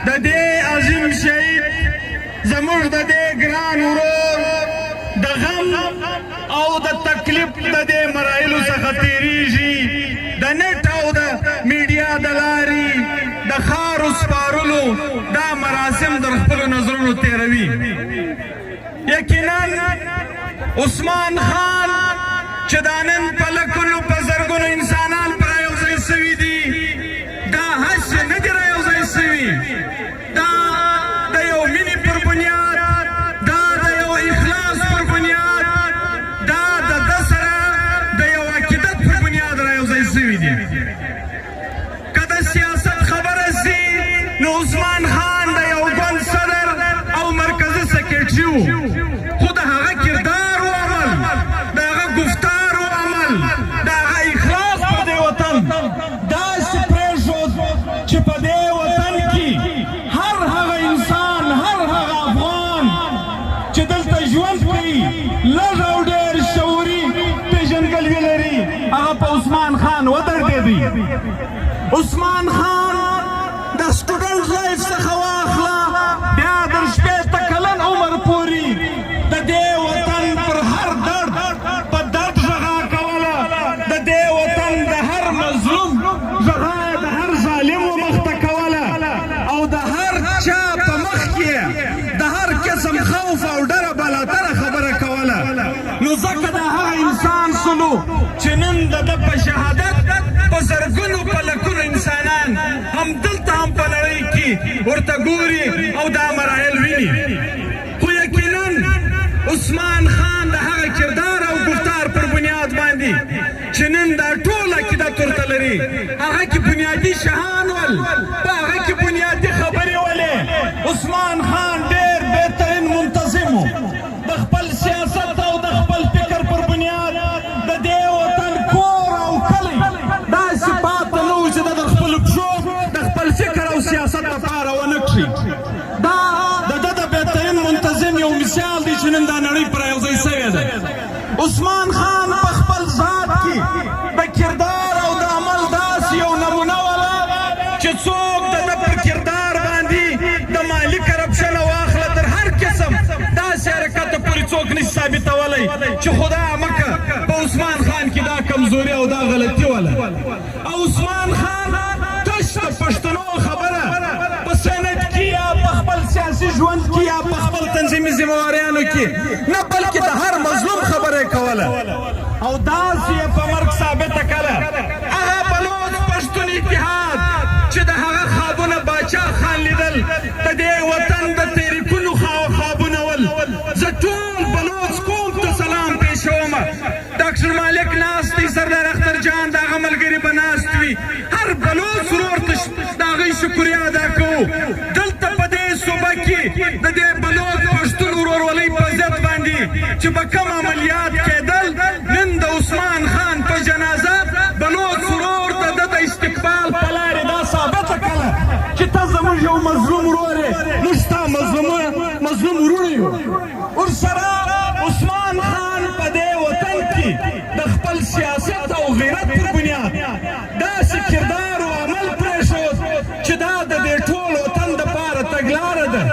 د دې عظیم شهید زموږ د دې ګران ورور د غم او د تکلیف د دې مراحلو څخه تېرېږي د نټ او د میډیا د لارې د ښارو سپارلو دا مراسم در خپلو نظرونو تېروي. یقینا عثمان خان چې دا نن په لکونو په زرګونو انسانان په رايوځای سوي دي دا هسې نه دي رايوځای سوي، دا د یو مینې پر بنیاد، دا د یو اخلاص پر بنیاد، دا د ده سره د یو عقیدت پر بنیاد رايوځای سوي دي. که د سیاست خبره سي نو عثمان خان د یو ګوند صدر او مرکزي سکرټري و، خو د هغه کردار و عمل، د هغه گفتار و عمل، د هغه اخلاص په دې وطن داسې پرېښود چې په دې وطن کې هر هغه انسان، هر هغه افغان چې دلته ژوند کوي لږ او ډېر شعوري پېژندګلوي لري هغه په عثمان خان ودرېدی. عثمان خان د سټوډنټ لایف څخه واخله بیا در شپېته کلن عمر پورې د دې وطن پر هر درد په درد غږا کوله، د دې وطن د هر مظلوم غږا د هر ظالم مخته کوله او د هر چا په مخ کې د هر قسم خوف او ډره بلاتره خبره کوله. نو ځکه د هغه انسان سلو چې نن د ده په شهادت په زرګونو په لکونو انسانان هم دلته هم په نړۍ کې ورته ګوري او دا مراحل ویني. خو یقینا عثمان خان د هغه کردار او گفتار پر بنیاد باندې چې نن دا ټول عقیدت ورته لري هغه کې بنیادي شهان ول، په هغه کې بنیادي خبرې ولې. عثمان خان ډېر بهترین منتظم و، د خپل سیاست او د خپل فکر پر بنیاد د دې وطن کور او کلی داسې پاته نه و چې د خپلو پښو د خپل فکر او سیاست لپاره ونه کړي. دا د ده د بهترین منتظم یو مثال دی چې نن دا نړۍ پر یوځای سوې ده. عثمان خان په خپل ذات کې د کردار او د عمل داسې یو نمونه وله چې څوک د ده پر کردار باندې د مالي کرپشن واخله تر هر قسم داسې حرکته پورې څوک نشي ثابتولی چې خدا مکه په عثمان خان کې دا کمزوري او دا غلطي وله. او عثمان خان تش د پښتنو خبره په سینټ کې یا په خپل سیاسي ژوند کې یا په خپل تنظیمي ذمهواریانو کې نه بلکې د هر مظلوم خبره یې کوله او داسې یې په مرګ ثابته کړه. هغه بلوچ پښتون اتحاد چې د هغه خوابونه باچا خان لیدل د دې وطن د تحریکونو خوابونه ول. زه ټول بلوچ قوم ته سلام پېښوم. ډاکټر مالک ناست دی، سردار اختر جان د هغه ملګري به ناست وي،